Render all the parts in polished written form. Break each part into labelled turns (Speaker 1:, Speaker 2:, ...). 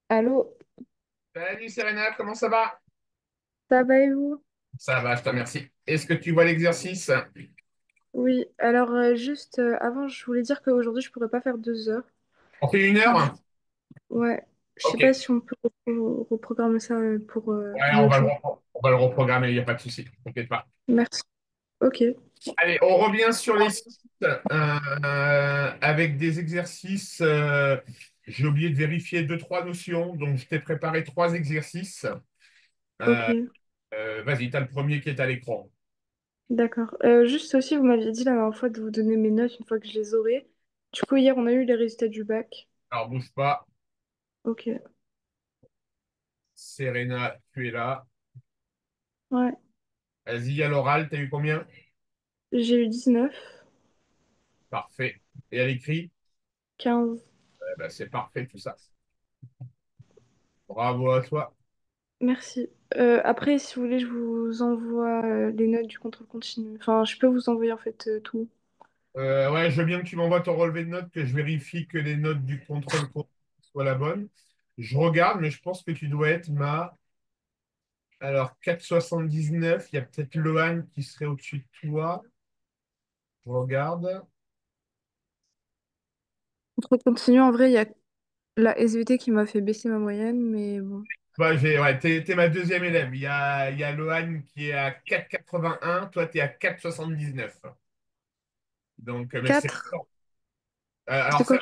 Speaker 1: Allô,
Speaker 2: Salut Serena, comment ça va?
Speaker 1: ça va et vous?
Speaker 2: Ça va, je te remercie. Est-ce que tu vois l'exercice?
Speaker 1: Oui, alors juste avant, je voulais dire qu'aujourd'hui, je pourrais pas faire 2 heures.
Speaker 2: On fait une
Speaker 1: Du-
Speaker 2: heure?
Speaker 1: Ouais, je sais
Speaker 2: Ok.
Speaker 1: pas si on peut reprogrammer ça pour
Speaker 2: Ouais,
Speaker 1: un autre jour.
Speaker 2: on va le reprogrammer, il n'y a pas de souci, t'inquiète pas.
Speaker 1: Merci. Ok,
Speaker 2: Allez, on revient sur les sites avec des exercices. J'ai oublié de vérifier deux, trois notions, donc je t'ai préparé trois exercices. Euh,
Speaker 1: ok,
Speaker 2: Vas-y, tu as le premier qui est à l'écran.
Speaker 1: d'accord. Juste aussi, vous m'aviez dit la dernière fois de vous donner mes notes une fois que je les aurai. Du coup, hier, on a eu les résultats du bac.
Speaker 2: Alors, bouge pas.
Speaker 1: Ok,
Speaker 2: Serena, tu es là.
Speaker 1: ouais,
Speaker 2: Vas-y, à l'oral, t'as eu combien?
Speaker 1: j'ai eu 19,
Speaker 2: Parfait. Et à l'écrit?
Speaker 1: 15.
Speaker 2: Ben, c'est parfait tout ça. Bravo à toi.
Speaker 1: Merci. Après, si vous voulez, je vous envoie les notes du contrôle continu. Enfin, je peux vous envoyer en fait tout.
Speaker 2: Ouais, je veux bien que tu m'envoies ton relevé de notes, que je vérifie que les notes du contrôle soient la bonne. Je regarde, mais je pense que tu dois être ma. Alors, 4,79. Il y a peut-être Lohan qui serait au-dessus de toi. Je regarde.
Speaker 1: Contrôle continu, en vrai, il y a la SVT qui m'a fait baisser ma moyenne, mais bon.
Speaker 2: Bah, ouais, t'es ma deuxième élève. Il y a Lohan qui est à 4,81. Toi, tu es à 4,79. Donc, mais c'est.
Speaker 1: 4.
Speaker 2: Alors,
Speaker 1: C'est quoi?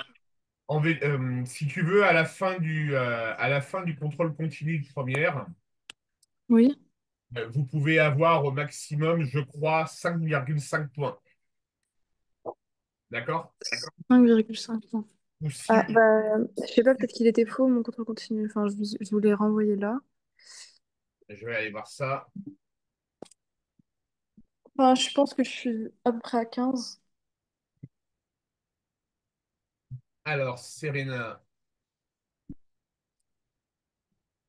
Speaker 2: si tu veux, à la fin du contrôle continu de première,
Speaker 1: Oui,
Speaker 2: vous pouvez avoir au maximum, je crois, 5,5 points. D'accord?
Speaker 1: 5,5 points.
Speaker 2: Ou
Speaker 1: Ah,
Speaker 2: si,
Speaker 1: bah, je sais pas, peut-être qu'il était faux, mon contrôle continu. Enfin, je vous l'ai renvoyé là.
Speaker 2: je vais aller voir ça.
Speaker 1: Enfin, je pense que je suis à peu près à 15.
Speaker 2: Alors, Serena.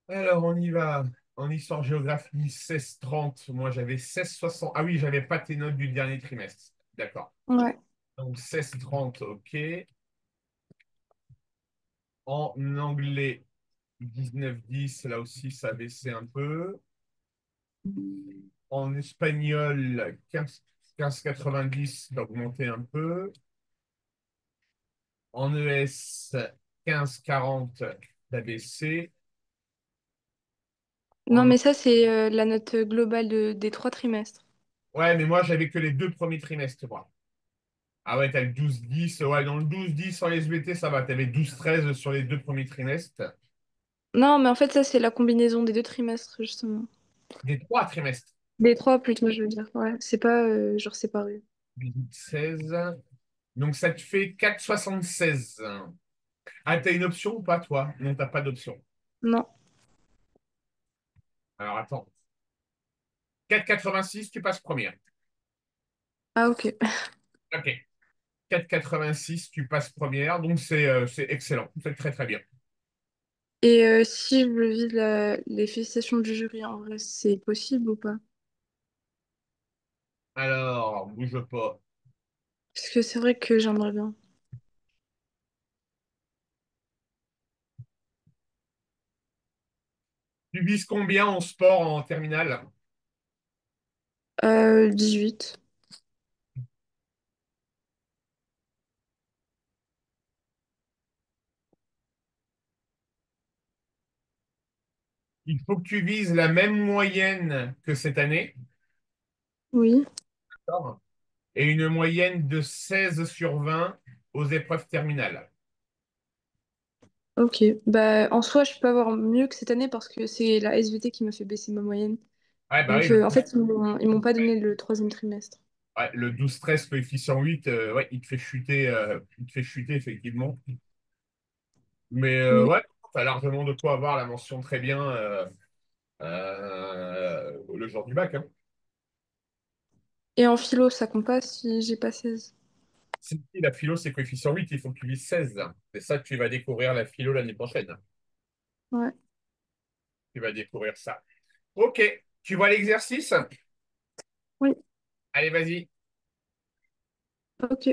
Speaker 2: Alors, on y va. En histoire-géographie, 16,30. Moi, j'avais 16,60. Ah oui, j'avais pas tes notes du dernier trimestre. D'accord.
Speaker 1: Ouais.
Speaker 2: Donc, 16,30, ok. En anglais, 19,10. Là aussi, ça a baissé un peu. En espagnol, 15,90, ça a augmenté un peu. En ES, 15,40, ça a baissé.
Speaker 1: Non,
Speaker 2: En...
Speaker 1: mais ça, c'est la note globale des 3 trimestres.
Speaker 2: Ouais, mais moi, j'avais que les deux premiers trimestres, moi. Ah ouais, t'as le 12,10. Ouais, dans le 12,10 en SVT, ça va. T'avais 12,13 sur les deux premiers trimestres.
Speaker 1: Non, mais en fait, ça, c'est la combinaison des 2 trimestres, justement.
Speaker 2: Des trois trimestres.
Speaker 1: Des trois, plutôt, je veux dire. Ouais, c'est pas genre séparé.
Speaker 2: 16. Donc, ça te fait 4,76. Ah, t'as une option ou pas, toi? Non, t'as pas d'option.
Speaker 1: Non.
Speaker 2: Alors, attends. 4,86, tu passes première.
Speaker 1: Ah, ok.
Speaker 2: Ok. 4,86, tu passes première. Donc, c'est excellent. C'est très, très bien.
Speaker 1: Et si je vis les félicitations du jury, en vrai, c'est possible ou pas?
Speaker 2: Alors, bouge pas.
Speaker 1: Parce que c'est vrai que j'aimerais bien.
Speaker 2: Tu vises combien en sport en terminale?
Speaker 1: 18.
Speaker 2: Il faut que tu vises la même moyenne que cette année.
Speaker 1: Oui.
Speaker 2: D'accord. Et une moyenne de 16 sur 20 aux épreuves terminales.
Speaker 1: Ok. Bah, en soi, je peux avoir mieux que cette année parce que c'est la SVT qui m'a fait baisser ma moyenne.
Speaker 2: Ouais, bah oui,
Speaker 1: Donc, en fait, ils m'ont pas donné le 3e trimestre.
Speaker 2: ouais, le 12-13 coefficient 8, ouais, il te fait chuter effectivement. Mais
Speaker 1: Oui.
Speaker 2: ouais, tu as largement de quoi avoir la mention très bien le jour du bac, hein.
Speaker 1: Et en philo, ça compte pas si j'ai pas 16.
Speaker 2: Si la philo, c'est coefficient 8, il faut que tu vises 16. C'est ça que tu vas découvrir la philo l'année prochaine.
Speaker 1: Ouais.
Speaker 2: Tu vas découvrir ça. Ok, tu vois l'exercice?
Speaker 1: Oui.
Speaker 2: Allez, vas-y.
Speaker 1: Ok.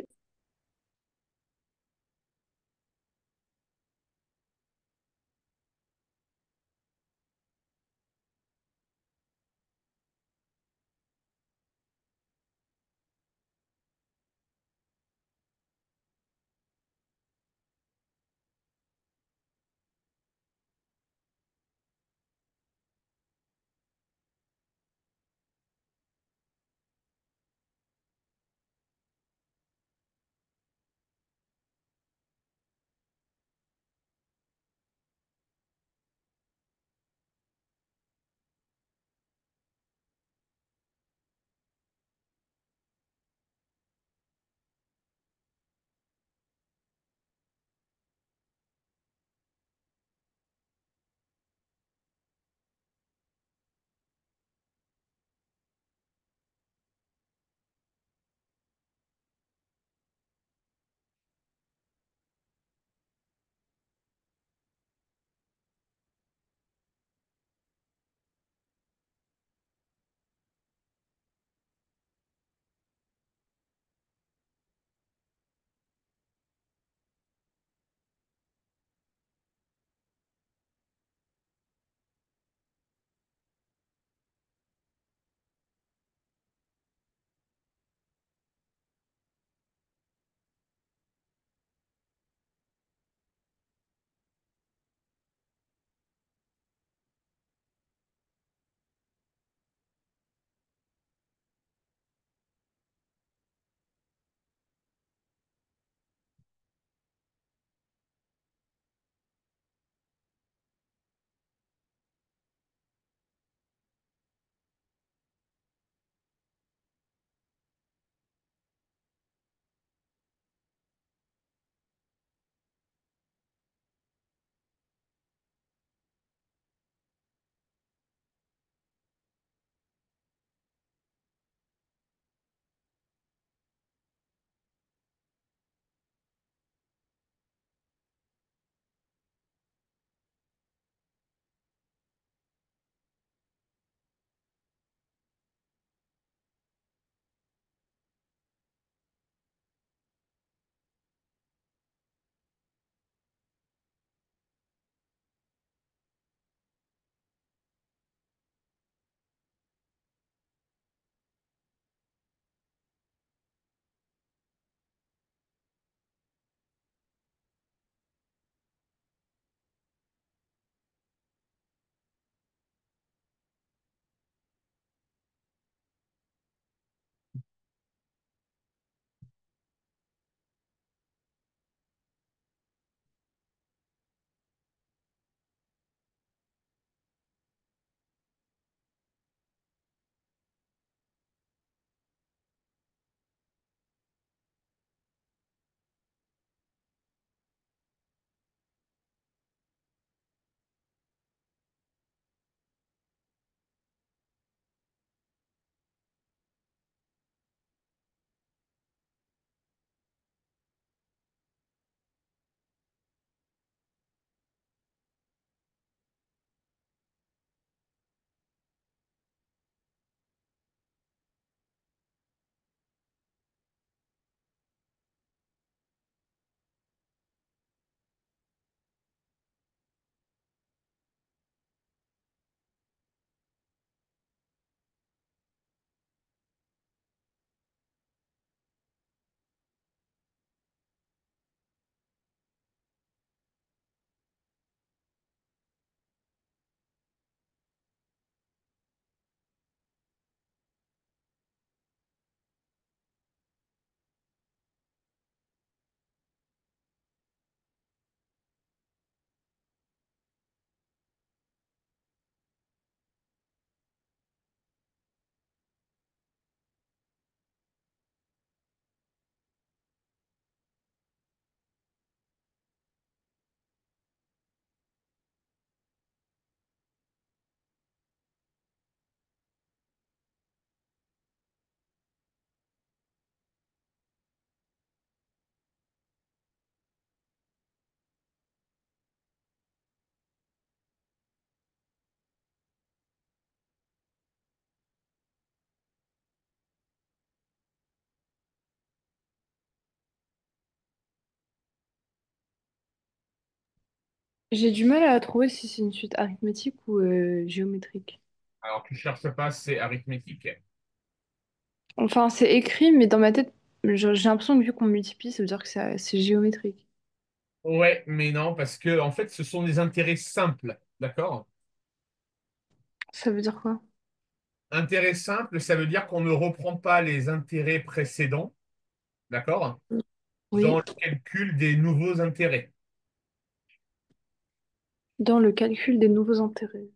Speaker 1: J'ai du mal à trouver si c'est une suite arithmétique ou géométrique.
Speaker 2: Alors, tu cherches pas, c'est arithmétique.
Speaker 1: Enfin, c'est écrit, mais dans ma tête, j'ai l'impression que vu qu'on multiplie, ça veut dire que c'est géométrique.
Speaker 2: Ouais, mais non, parce que en fait, ce sont des intérêts simples, d'accord?
Speaker 1: Ça veut dire quoi?
Speaker 2: Intérêt simple, ça veut dire qu'on ne reprend pas les intérêts précédents, d'accord? Dans
Speaker 1: Oui.
Speaker 2: le calcul des nouveaux intérêts.
Speaker 1: Dans le calcul des nouveaux intérêts.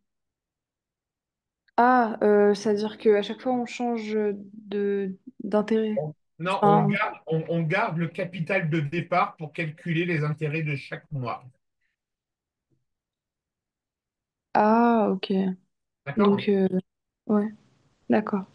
Speaker 1: Ah, c'est-à-dire qu'à chaque fois, on change d'intérêt.
Speaker 2: Non,
Speaker 1: Enfin,
Speaker 2: on garde le capital de départ pour calculer les intérêts de chaque mois.
Speaker 1: ah, ok.
Speaker 2: D'accord?
Speaker 1: Donc, ouais, d'accord.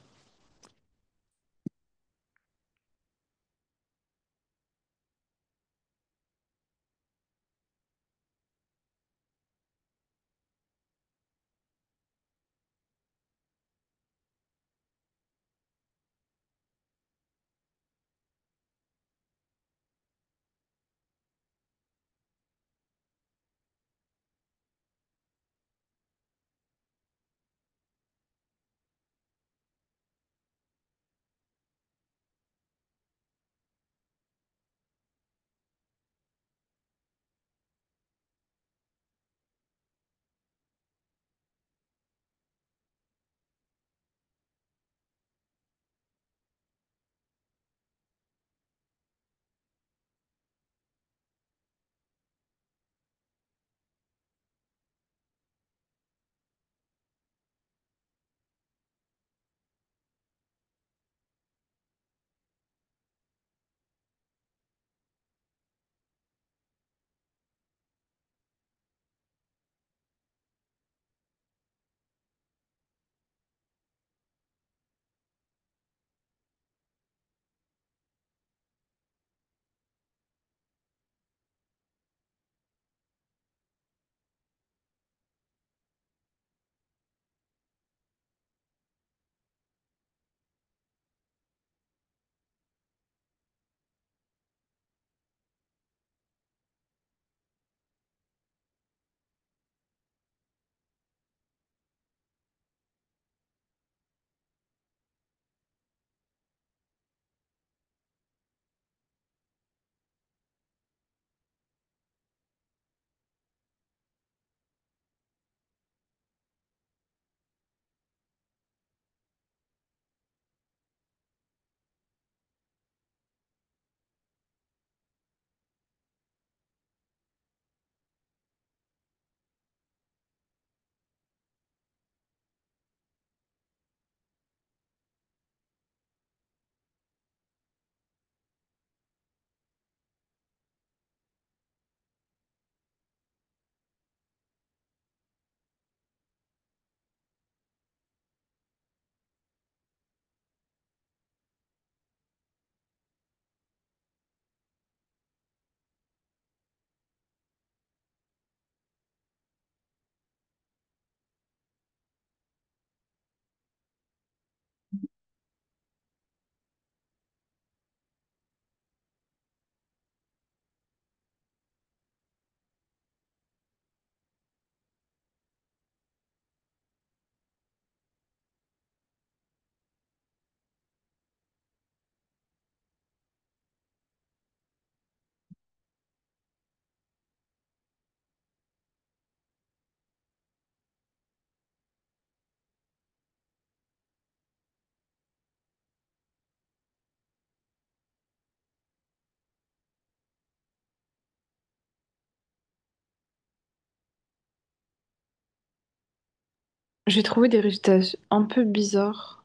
Speaker 1: J'ai trouvé des résultats un peu bizarres.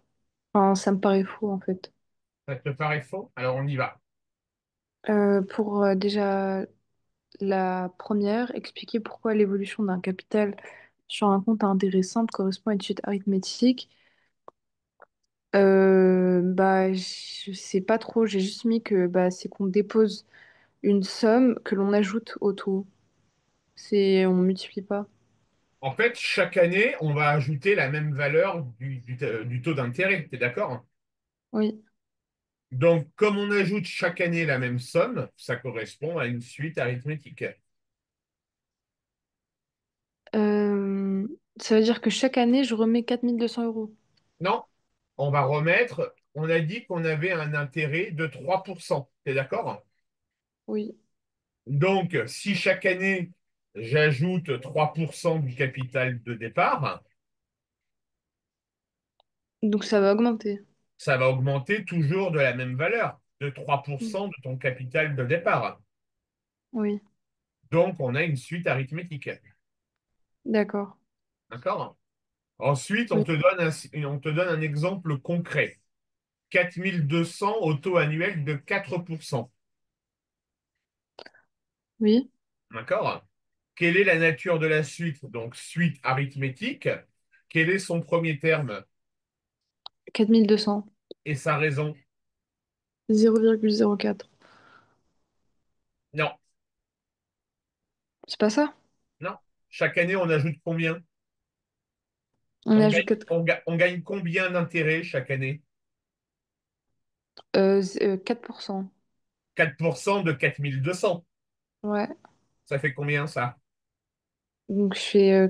Speaker 1: Enfin, ça me paraît fou, en fait.
Speaker 2: Ça te paraît faux? Alors on y va.
Speaker 1: Pour déjà la première, expliquer pourquoi l'évolution d'un capital sur un compte à intérêt simple correspond à une suite arithmétique. Bah, je sais pas trop, j'ai juste mis que bah, c'est qu'on dépose une somme que l'on ajoute au taux. On multiplie pas.
Speaker 2: En fait, chaque année, on va ajouter la même valeur du taux d'intérêt. Tu es d'accord?
Speaker 1: Oui.
Speaker 2: Donc, comme on ajoute chaque année la même somme, ça correspond à une suite arithmétique.
Speaker 1: Euh, Ça veut dire que chaque année, je remets 4 200 euros.
Speaker 2: Non, on va remettre, on a dit qu'on avait un intérêt de 3%. T'es d'accord?
Speaker 1: Oui.
Speaker 2: Donc, si chaque année, j'ajoute 3% du capital de départ,
Speaker 1: Donc ça va augmenter.
Speaker 2: ça va augmenter toujours de la même valeur, de
Speaker 1: Mm.
Speaker 2: 3% de ton capital de départ.
Speaker 1: Oui.
Speaker 2: Donc, on a une suite arithmétique.
Speaker 1: D'accord.
Speaker 2: D'accord? Ensuite,
Speaker 1: Oui.
Speaker 2: on te donne un exemple concret. 4200 au taux annuel de 4%.
Speaker 1: Oui.
Speaker 2: D'accord? Quelle est la nature de la suite? Donc, suite arithmétique. Quel est son premier terme
Speaker 1: 4 200.
Speaker 2: et sa raison?
Speaker 1: 0,04.
Speaker 2: Non,
Speaker 1: C'est pas ça?
Speaker 2: non. Chaque année, on ajoute combien?
Speaker 1: On ajoute 4.
Speaker 2: On gagne combien d'intérêts chaque année?
Speaker 1: 4%.
Speaker 2: 4% de 4200.
Speaker 1: Ouais.
Speaker 2: Ça fait combien ça?
Speaker 1: Donc je fais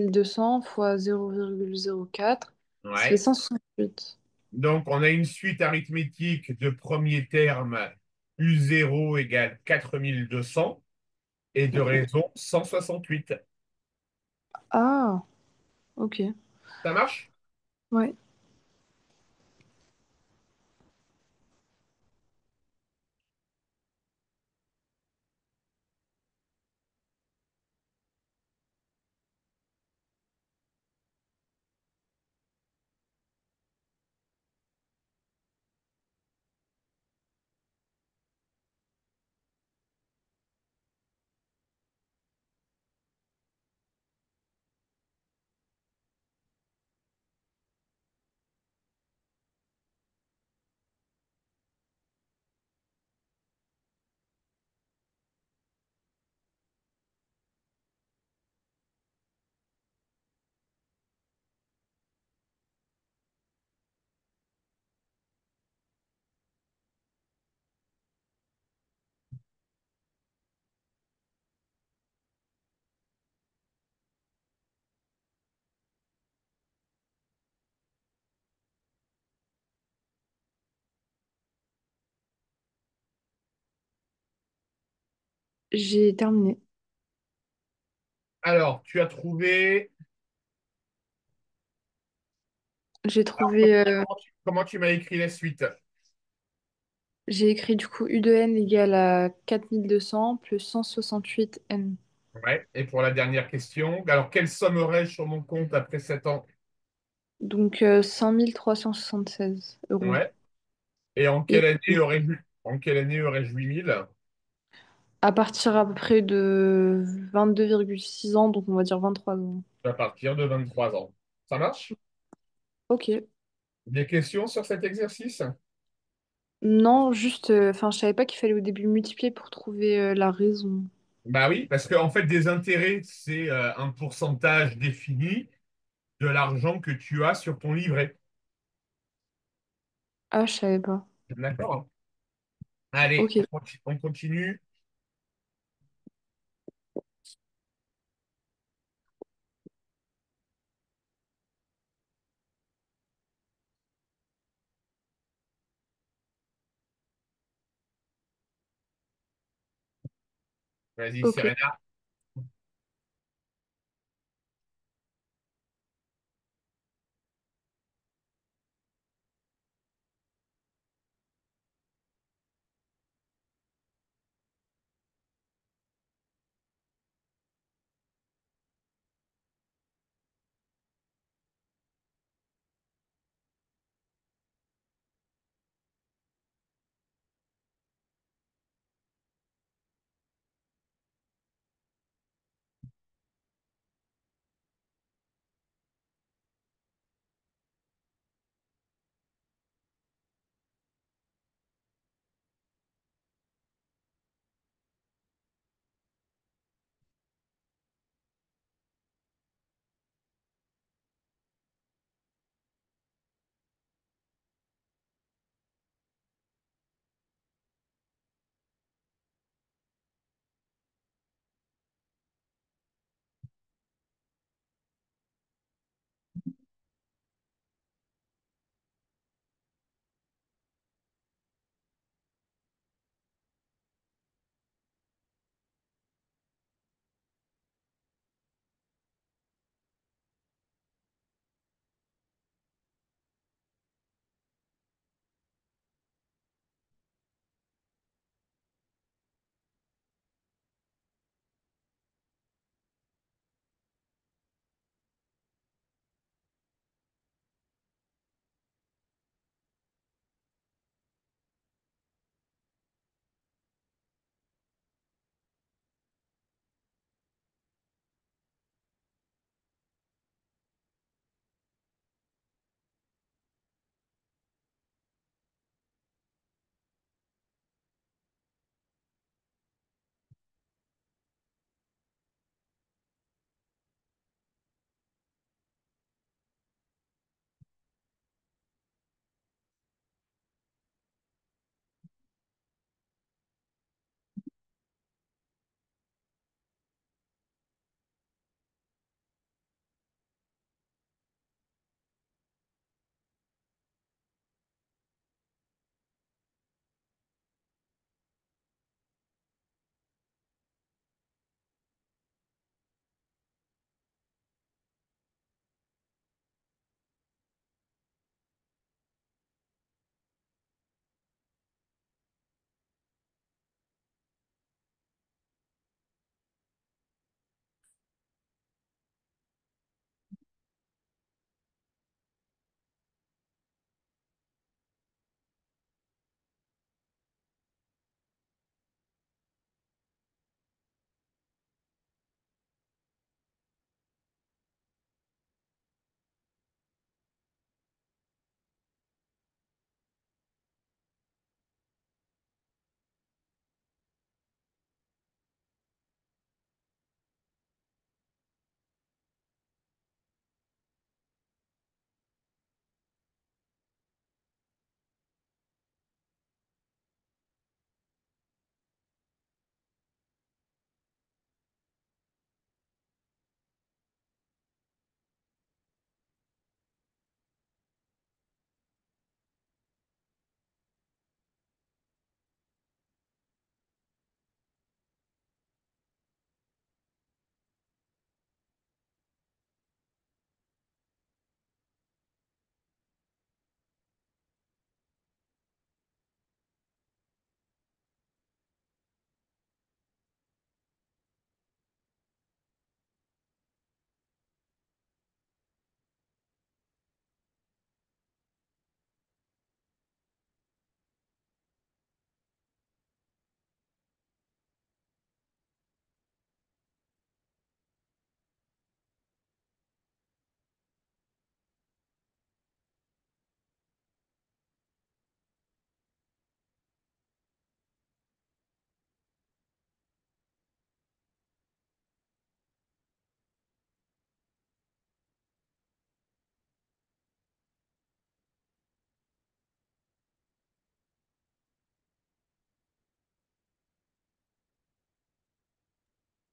Speaker 1: 200 fois 0,04. Ça fait
Speaker 2: Ouais.
Speaker 1: 168.
Speaker 2: Donc, on a une suite arithmétique de premier terme U0 égale 4200 et de raison 168.
Speaker 1: Ah, ok.
Speaker 2: Ça marche?
Speaker 1: Ouais. J'ai terminé.
Speaker 2: Alors, tu as trouvé.
Speaker 1: J'ai
Speaker 2: Alors,
Speaker 1: trouvé,
Speaker 2: comment tu m'as écrit la suite?
Speaker 1: j'ai écrit du coup U de n égale à 4200 plus 168 n.
Speaker 2: Ouais. Et pour la dernière question, alors quelle somme aurais-je sur mon compte après 7 ans?
Speaker 1: Donc 100 376 euros.
Speaker 2: Ouais. Et
Speaker 1: Et
Speaker 2: en quelle année aurais-je 8000?
Speaker 1: à partir à peu près de 22,6 ans, donc on va dire 23 ans.
Speaker 2: À partir de 23 ans. Ça marche?
Speaker 1: Ok.
Speaker 2: Des questions sur cet exercice?
Speaker 1: Non, juste, enfin, je savais pas qu'il fallait au début multiplier pour trouver la raison.
Speaker 2: Bah oui, parce qu'en fait, des intérêts, c'est un pourcentage défini de l'argent que tu as sur ton livret.
Speaker 1: Ah, je savais pas.
Speaker 2: D'accord? Allez,
Speaker 1: Ok,
Speaker 2: on continue. Vas-y,
Speaker 1: ok,
Speaker 2: Serena.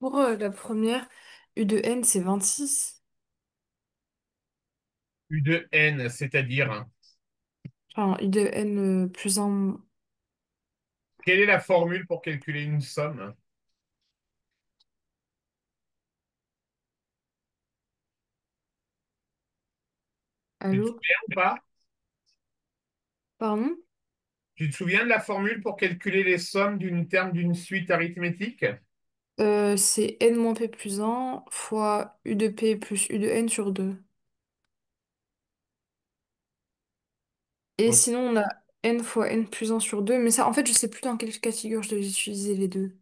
Speaker 1: Pour la première, U de n, c'est 26.
Speaker 2: U de n, c'est-à-dire,
Speaker 1: Enfin, U de n plus un.
Speaker 2: quelle est la formule pour calculer une somme? Tu te
Speaker 1: Allô?
Speaker 2: souviens ou pas?
Speaker 1: Pardon?
Speaker 2: Tu te souviens de la formule pour calculer les sommes d'une terme d'une suite arithmétique?
Speaker 1: C'est n moins p plus un fois U de p plus U de n sur 2. Et
Speaker 2: Ok.
Speaker 1: sinon, on a n fois n plus un sur 2. Mais ça, en fait, je sais plus dans quelle cas de figure je dois utiliser les deux.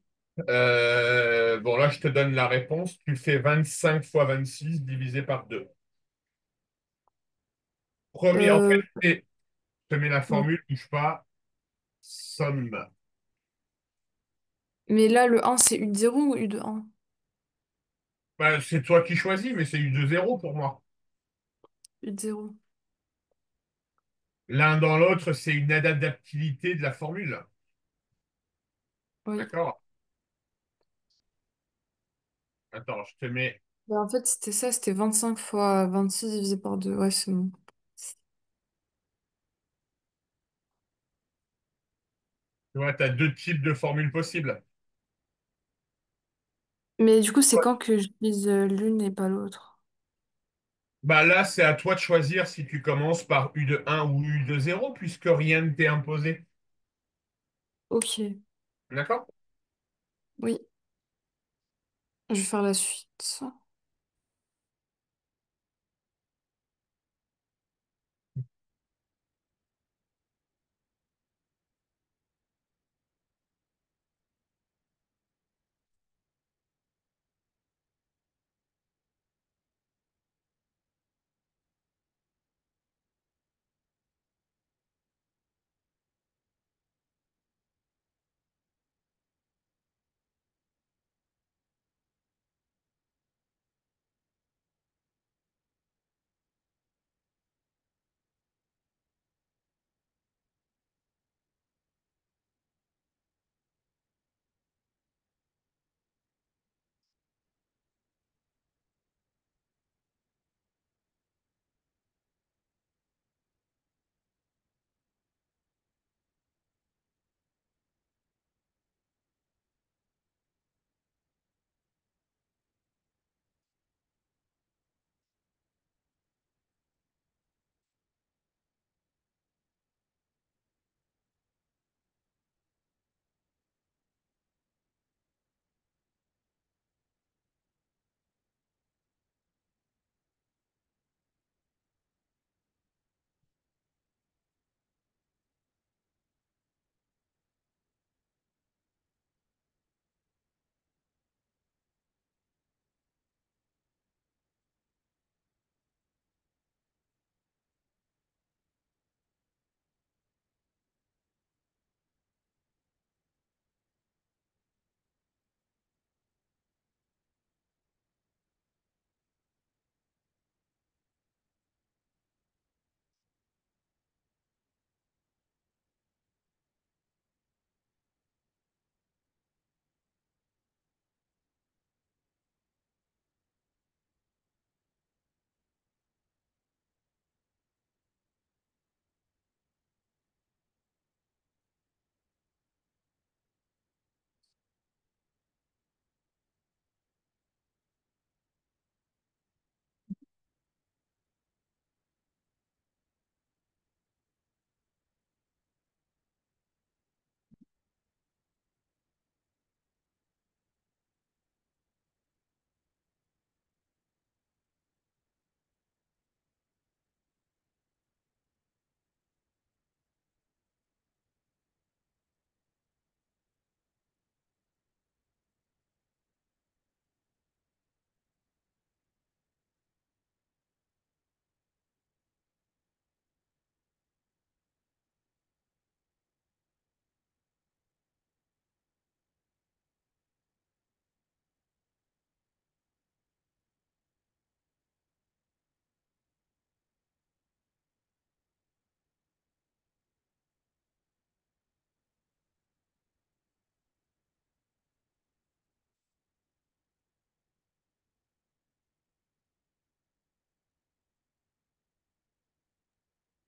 Speaker 2: Bon, là, je te donne la réponse. Tu fais 25 fois 26 divisé par 2. Premier, en
Speaker 1: Euh,
Speaker 2: fait, je te mets la
Speaker 1: ouais.
Speaker 2: formule, touche pas, somme.
Speaker 1: Mais là, le un c'est U de 0 ou U de un.
Speaker 2: Bah, c'est toi qui choisis, mais c'est eu de zéro pour moi.
Speaker 1: U de 0.
Speaker 2: L'un dans l'autre, c'est une adaptabilité de la formule.
Speaker 1: Oui.
Speaker 2: D'accord? Attends, je te mets.
Speaker 1: Bah, en fait, c'était ça, c'était 25 fois 26 divisé par 2. Ouais, c'est bon.
Speaker 2: Tu vois, tu as deux types de formules possibles.
Speaker 1: Mais du coup, c'est quand que j'utilise l'une et pas l'autre?
Speaker 2: Bah là, c'est à toi de choisir si tu commences par U de un ou U de zéro, puisque rien ne t'est imposé.
Speaker 1: Ok.
Speaker 2: D'accord?
Speaker 1: Oui, je vais faire la suite.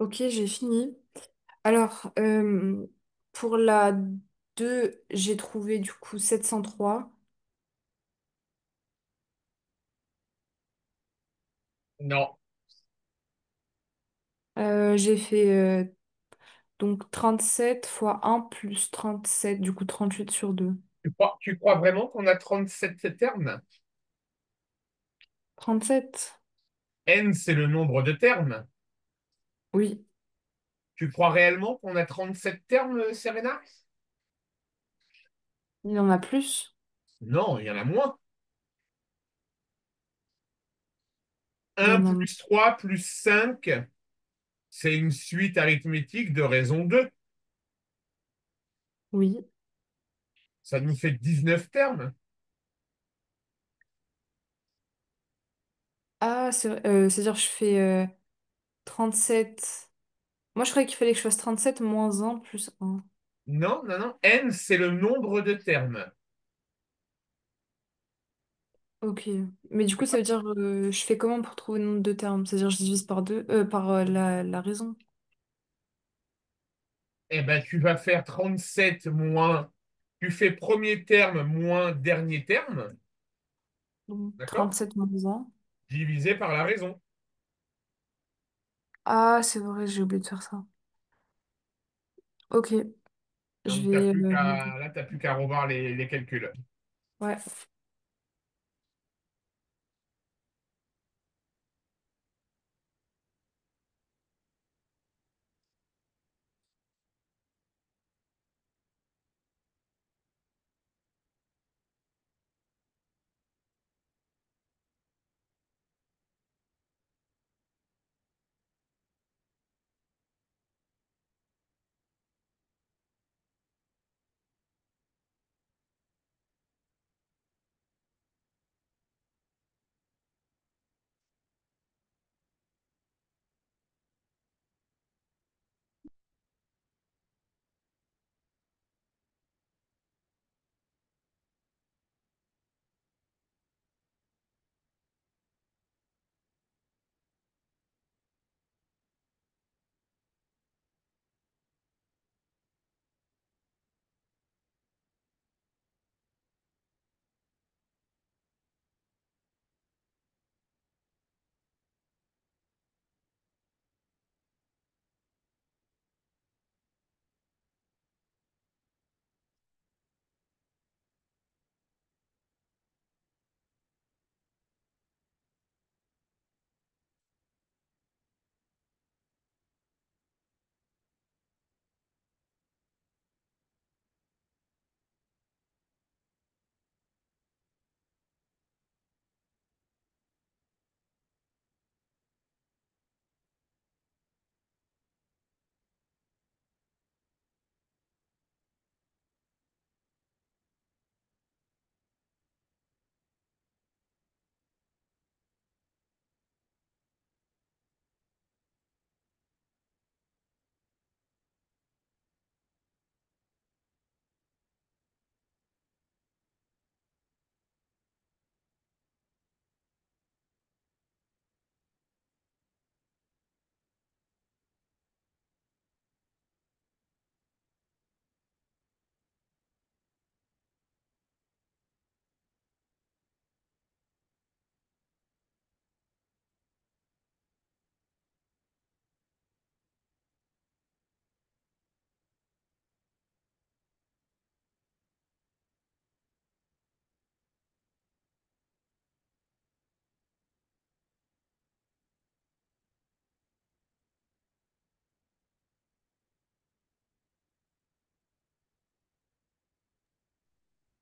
Speaker 1: Ok, j'ai fini. Alors, pour la 2, j'ai trouvé du coup 703.
Speaker 2: Non.
Speaker 1: J'ai fait donc 37 fois 1 plus 37, du coup 38 sur 2.
Speaker 2: Tu crois vraiment qu'on a 37 termes?
Speaker 1: 37.
Speaker 2: N, c'est le nombre de termes.
Speaker 1: Oui,
Speaker 2: Tu crois réellement qu'on a 37 termes, Serena?
Speaker 1: il y en a plus.
Speaker 2: Non, il y en a moins.
Speaker 1: Il y
Speaker 2: Un
Speaker 1: en a...
Speaker 2: plus 3 plus 5, c'est une suite arithmétique de raison 2.
Speaker 1: Oui.
Speaker 2: Ça nous fait 19 termes.
Speaker 1: Ah, c'est-à-dire je fais 37. Moi, je croyais qu'il fallait que je fasse 37 moins 1 plus 1.
Speaker 2: Non, non, non. N, c'est le nombre de termes.
Speaker 1: Ok. Mais du coup, ça veut dire je fais comment pour trouver le nombre de termes? C'est-à-dire je divise par deux, par la raison.
Speaker 2: Eh ben, tu vas faire 37 moins. Tu fais premier terme moins dernier terme,
Speaker 1: Donc
Speaker 2: d'accord?
Speaker 1: 37 moins 1.
Speaker 2: Divisé par la raison.
Speaker 1: Ah, c'est vrai, j'ai oublié de faire ça. Ok. Je
Speaker 2: Donc,
Speaker 1: vais...
Speaker 2: là, tu n'as plus qu'à revoir les calculs.
Speaker 1: ouais.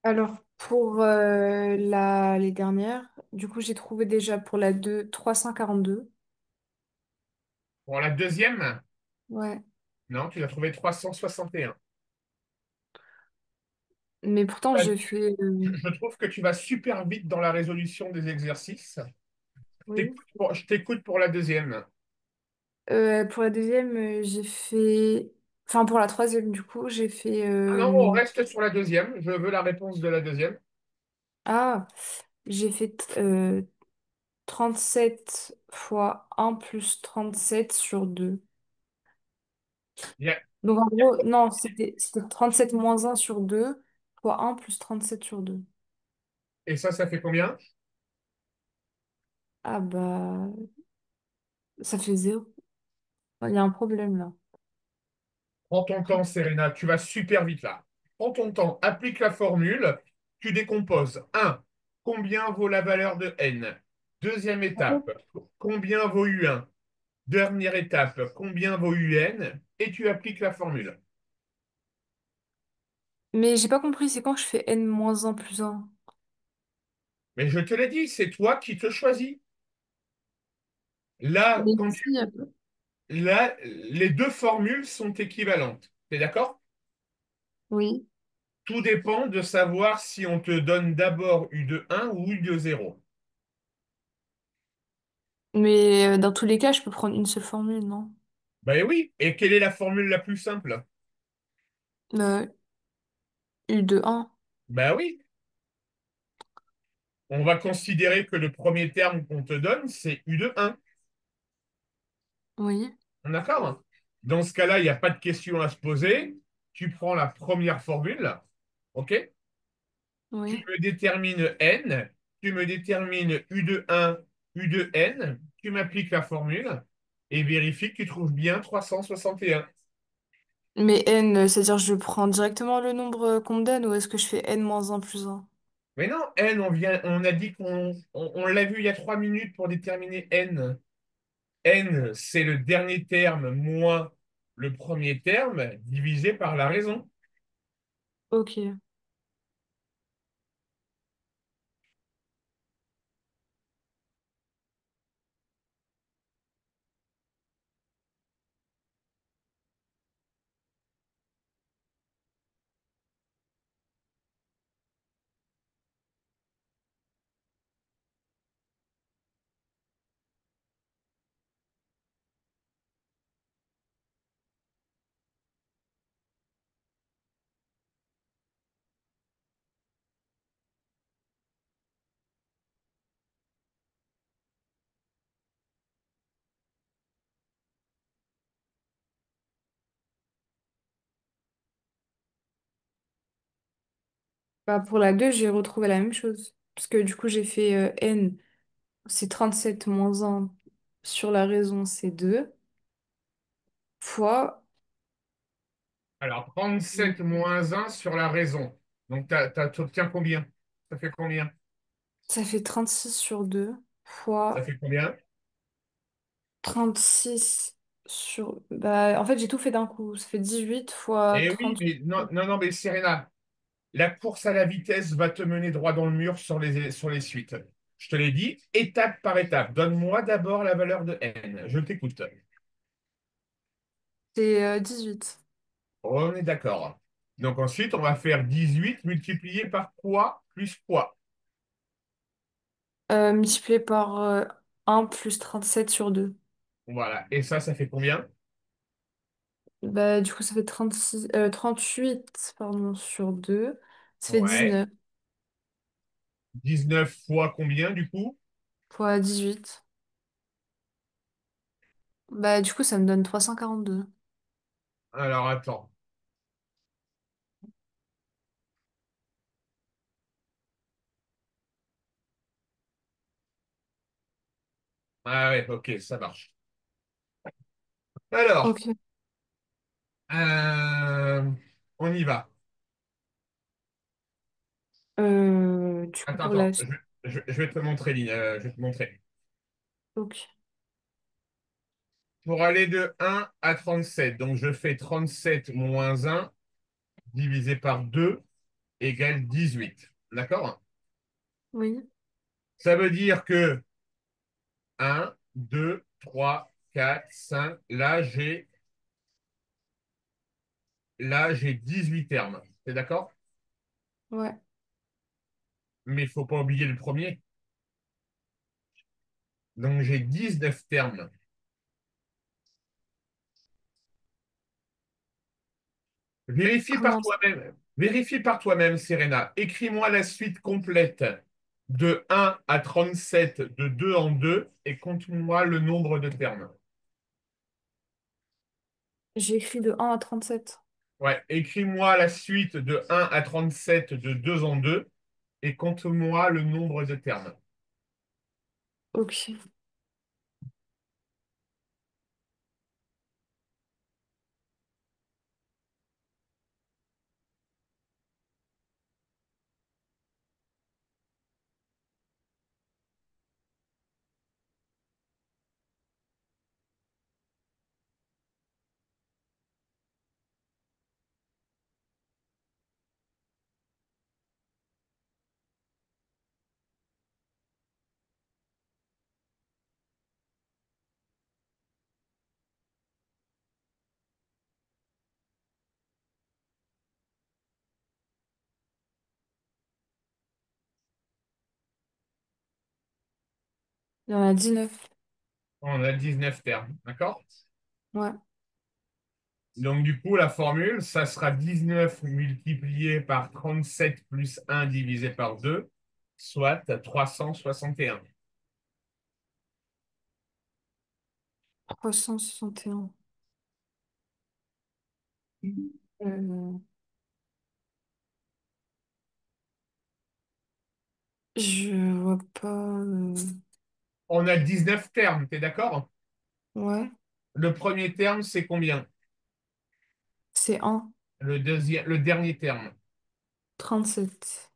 Speaker 1: Alors, pour les dernières, du coup, j'ai trouvé déjà pour la 2 342.
Speaker 2: Pour la deuxième,
Speaker 1: Ouais.
Speaker 2: non, tu as trouvé 361.
Speaker 1: Mais pourtant, j'ai
Speaker 2: Tu-
Speaker 1: fait...
Speaker 2: je trouve que tu vas super vite dans la résolution des exercices.
Speaker 1: oui.
Speaker 2: Je t'écoute pour la deuxième.
Speaker 1: Pour la deuxième, j'ai fait... Enfin, pour la troisième, du coup, j'ai fait...
Speaker 2: Ah non, on reste sur la deuxième. Je veux la réponse de la deuxième.
Speaker 1: Ah, j'ai fait 37 fois 1 plus 37 sur 2.
Speaker 2: Il y a-
Speaker 1: Donc en gros, non, c'était 37 moins un sur 2 fois un plus 37 sur 2.
Speaker 2: Et ça fait combien?
Speaker 1: Ah bah, ça fait zéro. Il y a un problème là.
Speaker 2: Prends ton temps, Serena, tu vas super vite là. Prends ton temps, applique la formule, tu décomposes. Un, combien vaut la valeur de n? Deuxième étape, combien vaut U1? Dernière étape, combien vaut UN? Et tu appliques la formule.
Speaker 1: Mais j'ai pas compris, c'est quand je fais n moins un plus un.
Speaker 2: Mais je te l'ai dit, c'est toi qui te choisis. Là,
Speaker 1: Mais
Speaker 2: quand
Speaker 1: ici,
Speaker 2: tu... Là, les deux formules sont équivalentes. T'es d'accord?
Speaker 1: oui.
Speaker 2: Tout dépend de savoir si on te donne d'abord U de 1 ou U de 0.
Speaker 1: Mais dans tous les cas, je peux prendre une seule formule, non?
Speaker 2: Ben oui. Et quelle est la formule la plus simple?
Speaker 1: Euh, U de un.
Speaker 2: Ben oui. On va considérer que le premier terme qu'on te donne, c'est U de 1.
Speaker 1: Oui,
Speaker 2: D'accord? Dans ce cas-là, il n'y a pas de question à se poser. Tu prends la première formule. OK? Tu
Speaker 1: oui.
Speaker 2: me détermines n, tu me détermines U de 1, U de n, tu m'appliques la formule et vérifie que tu trouves bien 361.
Speaker 1: Mais n, c'est-à-dire je prends directement le nombre qu'on me donne ou est-ce que je fais n moins un plus un?
Speaker 2: Mais non, n, on a dit on l'a vu il y a 3 minutes pour déterminer n. N, c'est le dernier terme moins le premier terme divisé par la raison.
Speaker 1: Ok. Bah, pour la 2 j'ai retrouvé la même chose. Parce que du coup, j'ai fait n, c'est 37 moins un sur la raison, c'est 2 fois,
Speaker 2: Alors, 37 moins 1 sur la raison. Donc, tu obtiens combien? Ça fait combien?
Speaker 1: ça fait 36 sur 2
Speaker 2: Ça
Speaker 1: fois
Speaker 2: fait combien?
Speaker 1: 36 sur... Bah, en fait, j'ai tout fait d'un coup. Ça fait 18 fois
Speaker 2: Eh oui,
Speaker 1: 30.
Speaker 2: mais non, non, non, mais Serena, la course à la vitesse va te mener droit dans le mur sur les suites. Je te l'ai dit, étape par étape. Donne-moi d'abord la valeur de n. Je t'écoute.
Speaker 1: C'est 18.
Speaker 2: On est d'accord. Donc ensuite, on va faire 18 multiplié par quoi plus quoi.
Speaker 1: Multiplié par 1 plus 37 sur 2.
Speaker 2: Voilà. Et ça fait combien?
Speaker 1: Bah, du coup, ça fait 36, 38 pardon, sur 2. Ça fait
Speaker 2: Ouais.
Speaker 1: 19
Speaker 2: 19 fois combien du coup?
Speaker 1: fois 18. Bah, du coup, ça me donne 342.
Speaker 2: Alors attends. Ah ouais, ok, ça marche. Alors,
Speaker 1: Ok.
Speaker 2: euh, on y va.
Speaker 1: Du coup,
Speaker 2: Attends,
Speaker 1: pour la...
Speaker 2: attends. Je vais te montrer, je vais te montrer.
Speaker 1: Ok.
Speaker 2: Pour aller de 1 à 37, donc je fais 37 moins 1 divisé par 2 égale 18. D'accord?
Speaker 1: Oui.
Speaker 2: Ça veut dire que 1, 2, 3, 4, 5, là, j'ai 18 termes. T'es d'accord?
Speaker 1: Ouais.
Speaker 2: Mais il ne faut pas oublier le premier. Donc, j'ai 19 termes. Vérifie par
Speaker 1: Comment ça?
Speaker 2: toi-même. Vérifie par toi-même, Serena. Écris-moi la suite complète de 1 à 37 de 2 en 2 et compte-moi le nombre de termes.
Speaker 1: J'ai écrit de 1 à 37.
Speaker 2: Ouais, écris-moi la suite de 1 à 37 de 2 en 2 et compte-moi le nombre de termes.
Speaker 1: Ok. Il y en a 19.
Speaker 2: On a 19 termes, d'accord?
Speaker 1: Ouais.
Speaker 2: Donc du coup, la formule, ça sera 19 multiplié par 37 plus 1 divisé par 2, soit 361.
Speaker 1: 361. Euh, je vois pas.
Speaker 2: On a 19 termes, t'es d'accord?
Speaker 1: Ouais.
Speaker 2: Le premier terme, c'est combien?
Speaker 1: C'est 1.
Speaker 2: Le deuxième, le dernier terme,
Speaker 1: 37.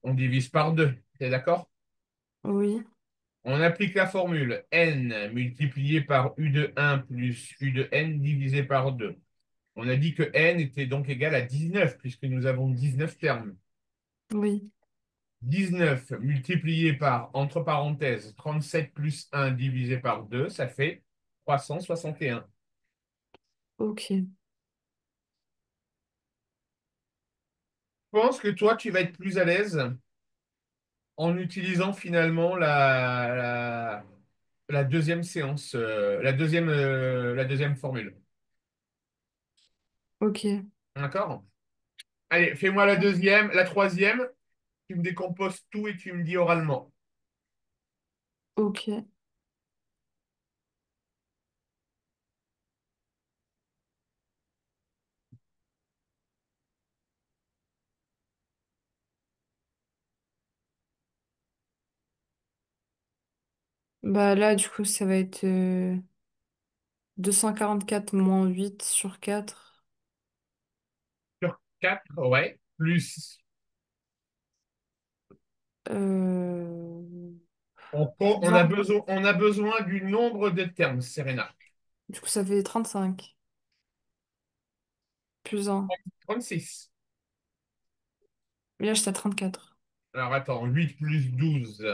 Speaker 2: on divise par 2, t'es d'accord?
Speaker 1: Oui.
Speaker 2: On applique la formule n multiplié par u de 1 plus u de n divisé par 2. On a dit que n était donc égal à 19 puisque nous avons 19 termes.
Speaker 1: Oui.
Speaker 2: 19 multiplié par, entre parenthèses, 37 plus 1 divisé par 2, ça fait 361.
Speaker 1: Ok.
Speaker 2: Je pense que toi, tu vas être plus à l'aise en utilisant finalement la deuxième séance, la deuxième formule.
Speaker 1: Ok.
Speaker 2: D'accord? Allez, fais-moi la deuxième, la troisième. Tu me décomposes tout et tu me dis oralement.
Speaker 1: Ok. Bah là, du coup, ça va être 244 moins 8 sur 4.
Speaker 2: Sur 4, ouais, plus.
Speaker 1: Euh,
Speaker 2: On a
Speaker 1: 20.
Speaker 2: on a besoin du nombre de termes, Serena.
Speaker 1: Du coup, ça fait 35. Plus 1.
Speaker 2: 36.
Speaker 1: Et là, j'étais à 34.
Speaker 2: Alors attends, 8 plus 12.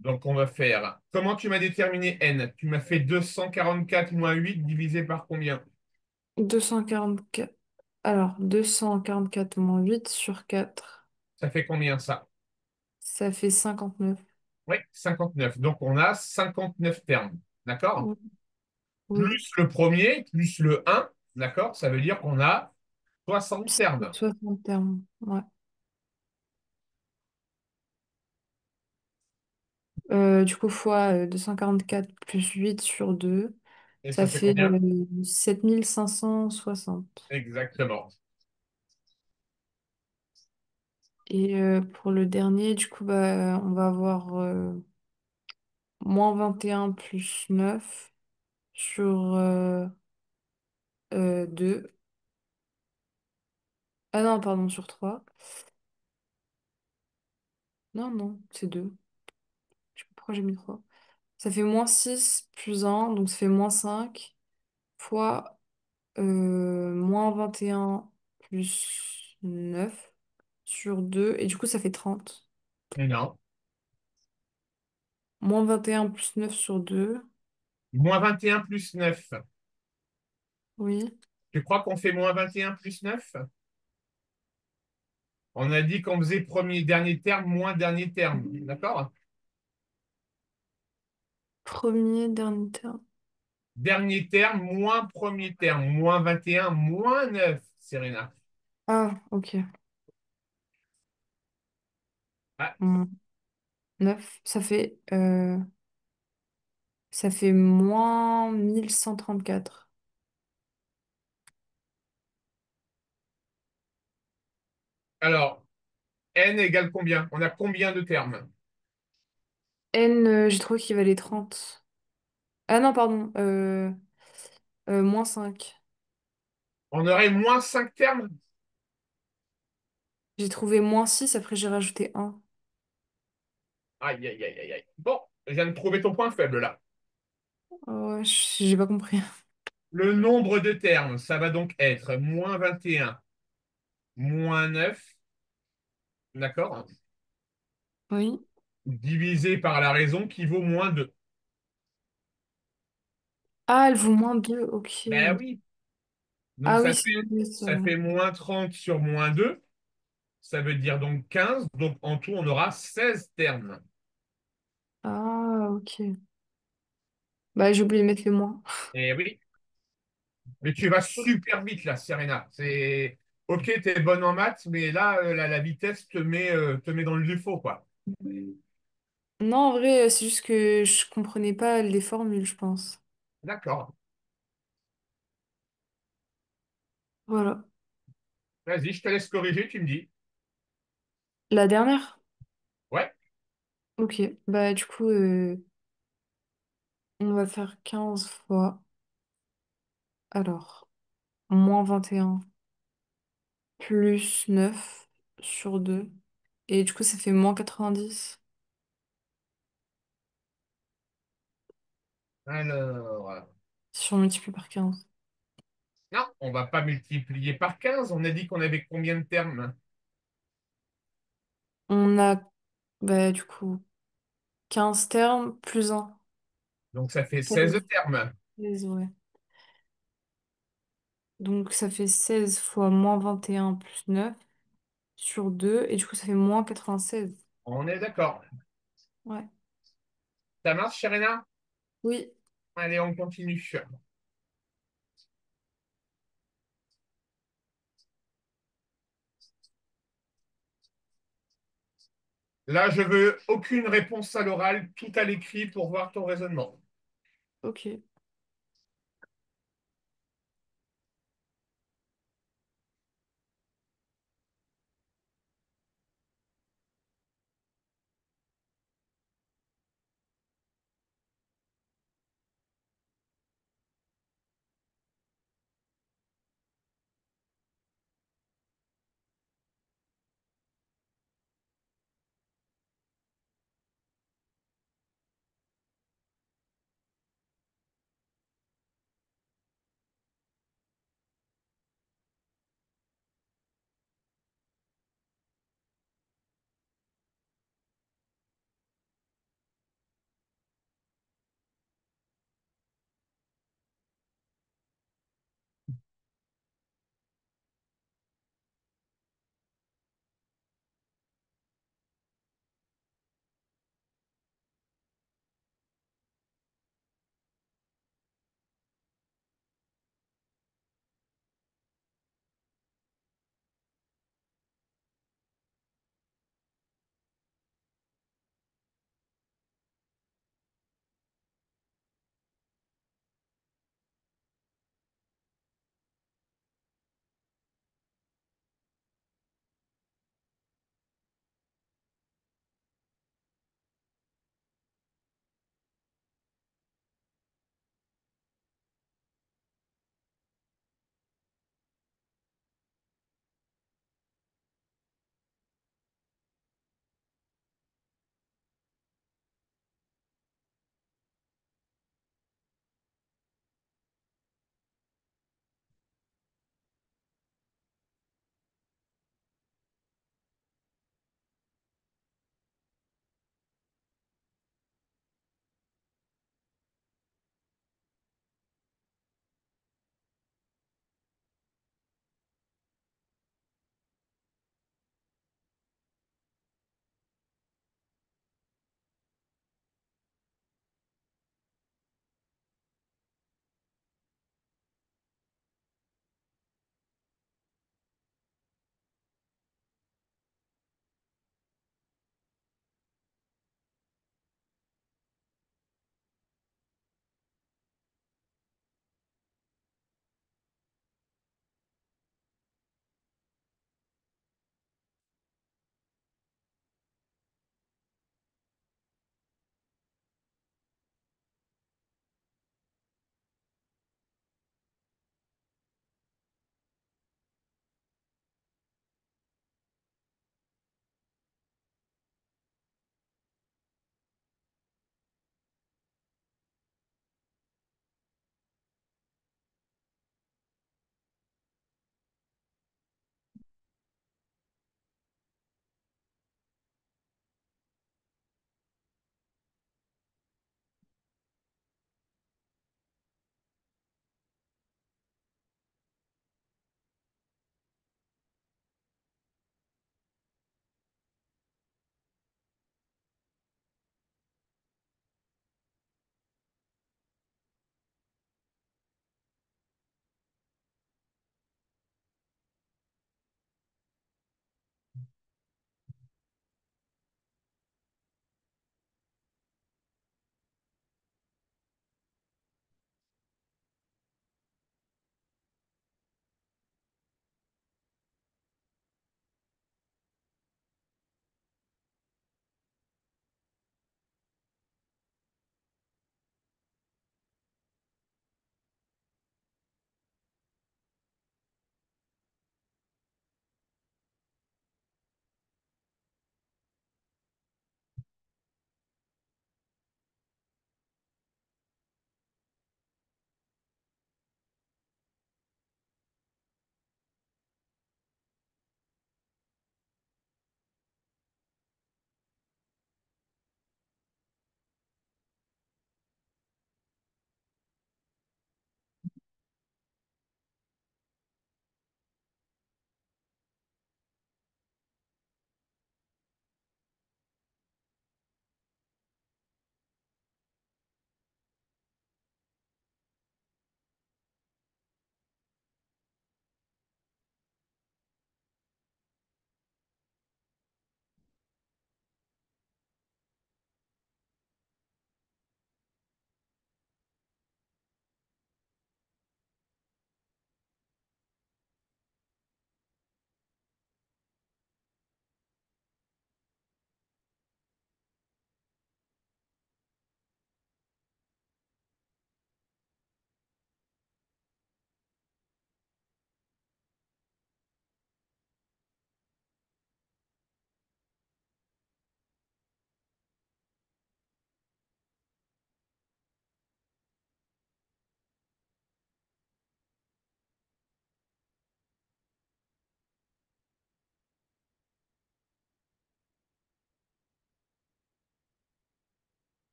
Speaker 2: Donc on va faire. Comment tu m'as déterminé n? Tu m'as fait 244 moins 8 divisé par combien?
Speaker 1: 244. Alors, 244 moins 8 sur 4.
Speaker 2: Ça fait combien ça?
Speaker 1: Ça fait 59.
Speaker 2: Oui, 59. Donc on a 59 termes. D'accord?
Speaker 1: Oui. Oui.
Speaker 2: Plus le premier, plus le un. D'accord? Ça veut dire qu'on a 60
Speaker 1: Ça fait
Speaker 2: termes.
Speaker 1: 60 termes. Ouais. Du coup, fois 244 plus 8 sur 2,
Speaker 2: Et
Speaker 1: ça
Speaker 2: ça fait
Speaker 1: fait
Speaker 2: combien?
Speaker 1: 7560.
Speaker 2: Exactement.
Speaker 1: Et pour le dernier, du coup, bah, on va avoir moins 21 plus 9 sur 2. Ah non, pardon, sur 3. Non, non, c'est 2. Je sais pas pourquoi j'ai mis 3. Ça fait moins 6 plus 1, donc ça fait moins 5 fois moins 21 plus 9 sur 2. Et du coup, ça fait 30.
Speaker 2: Non.
Speaker 1: Moins 21 plus 9 sur 2.
Speaker 2: Moins 21 plus 9.
Speaker 1: Oui.
Speaker 2: Tu crois qu'on fait moins 21 plus 9? On a dit qu'on faisait premier, dernier terme, moins dernier terme. D'accord?
Speaker 1: Premier, dernier terme.
Speaker 2: Dernier terme, moins premier terme. Moins 21, moins 9, Serena.
Speaker 1: Ah, ok.
Speaker 2: Ah,
Speaker 1: 9. Ça fait moins 1134.
Speaker 2: Alors, n égale combien? On a combien de termes?
Speaker 1: N, j'ai trouvé qu'il valait 30. Ah non, pardon. Moins 5.
Speaker 2: On aurait moins 5 termes?
Speaker 1: J'ai trouvé moins 6. Après j'ai rajouté un.
Speaker 2: Aïe, aïe, aïe, aïe, aïe. Bon, je viens de trouver ton point faible là.
Speaker 1: Ouais, j'ai pas compris.
Speaker 2: Le nombre de termes, ça va donc être moins 21, moins 9, d'accord?
Speaker 1: Oui.
Speaker 2: Divisé par la raison qui vaut moins 2.
Speaker 1: Ah, elle vaut moins 2. Ok.
Speaker 2: Ben oui. Donc
Speaker 1: Ah oui, c'est vrai, c'est
Speaker 2: ça
Speaker 1: vrai.
Speaker 2: fait moins 30 sur moins 2. Ça veut dire donc 15. Donc en tout, on aura 16 termes.
Speaker 1: Ah, ok. Bah, j'ai oublié de mettre le moins.
Speaker 2: Et oui. Mais tu vas super vite là, Serena. C'est ok, t'es bonne en maths, mais là, la vitesse te met dans le défaut, quoi.
Speaker 1: Non, en vrai, c'est juste que je comprenais pas les formules, je pense.
Speaker 2: D'accord.
Speaker 1: Voilà.
Speaker 2: Vas-y, je te laisse corriger, tu me dis.
Speaker 1: La dernière?
Speaker 2: Ouais.
Speaker 1: Ok. Bah, du coup, on va faire 15 fois. Alors, moins 21 plus 9 sur 2. Et du coup, ça fait moins 90
Speaker 2: Alors,
Speaker 1: si on multiplie par 15.
Speaker 2: non, on va pas multiplier par 15. On a dit qu'on avait combien de termes?
Speaker 1: On a, bah, du coup, 15 termes plus un.
Speaker 2: Donc ça fait 16
Speaker 1: 16,
Speaker 2: termes.
Speaker 1: 16, ouais. Donc, ça fait 16 fois moins 21 plus 9 sur 2. Et du coup, ça fait moins 96.
Speaker 2: On est d'accord.
Speaker 1: Ouais.
Speaker 2: Ça marche, Serena?
Speaker 1: Oui.
Speaker 2: Allez, on continue. Là, je veux aucune réponse à l'oral, tout à l'écrit pour voir ton raisonnement.
Speaker 1: Ok.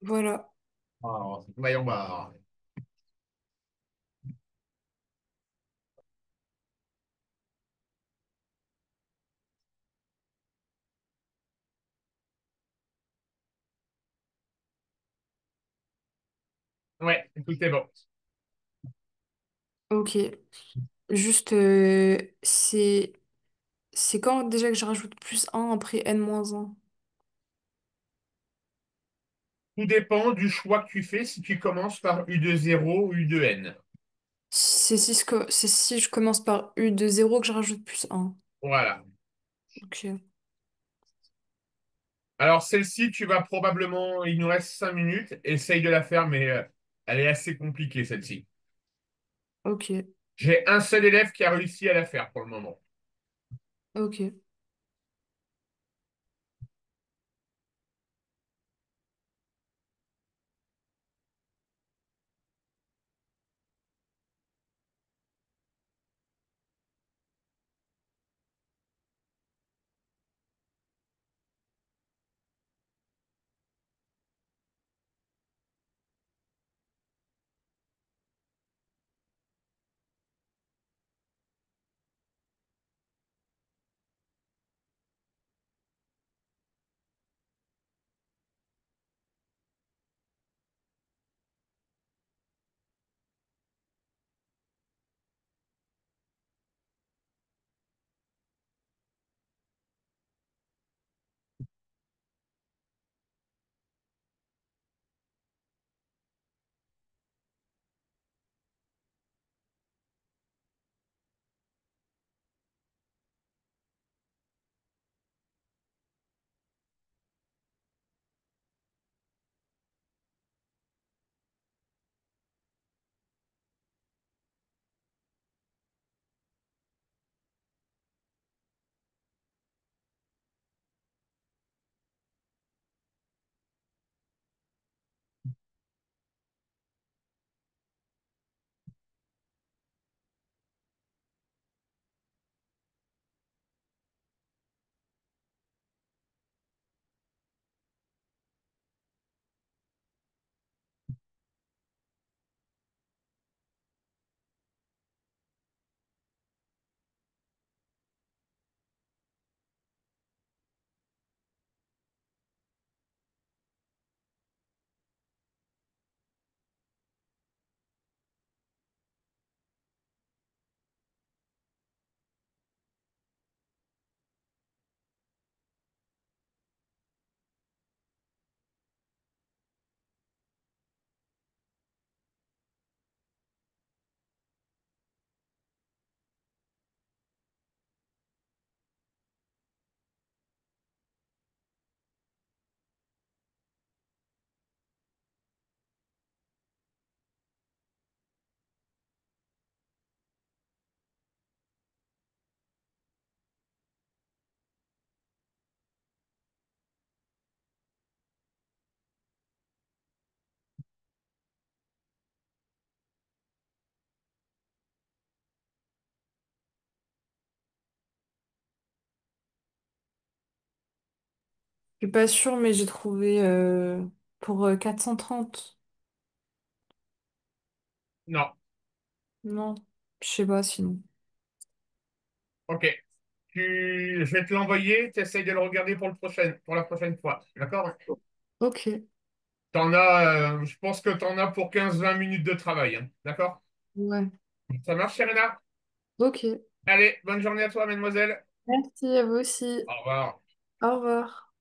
Speaker 1: Voilà.
Speaker 2: Alors, voyons voir. Ouais, tout est bon.
Speaker 1: Ok. Juste, c'est quand déjà que je rajoute plus un après n-1?
Speaker 2: Tout dépend du choix que tu fais si tu commences par U de 0 ou U de N.
Speaker 1: C'est si je commence par U de 0 que je rajoute plus un.
Speaker 2: Voilà.
Speaker 1: Ok.
Speaker 2: Alors, celle-ci, tu vas probablement, il nous reste 5 minutes. Essaye de la faire, mais elle est assez compliquée, celle-ci.
Speaker 1: Ok.
Speaker 2: J'ai un seul élève qui a réussi à la faire pour le moment.
Speaker 1: Ok. Je suis pas sûre, mais j'ai trouvé pour 430.
Speaker 2: Non.
Speaker 1: Non, je sais pas sinon.
Speaker 2: Ok. Je vais te l'envoyer, tu essayes de le regarder pour la prochaine fois. D'accord?
Speaker 1: Ok.
Speaker 2: Je pense que tu en as pour 15-20 minutes de travail, hein. D'accord?
Speaker 1: Ouais.
Speaker 2: Ça marche, Serena?
Speaker 1: Ok.
Speaker 2: Allez, bonne journée à toi, mademoiselle.
Speaker 1: Merci à vous aussi.
Speaker 2: Au revoir.
Speaker 1: Au revoir.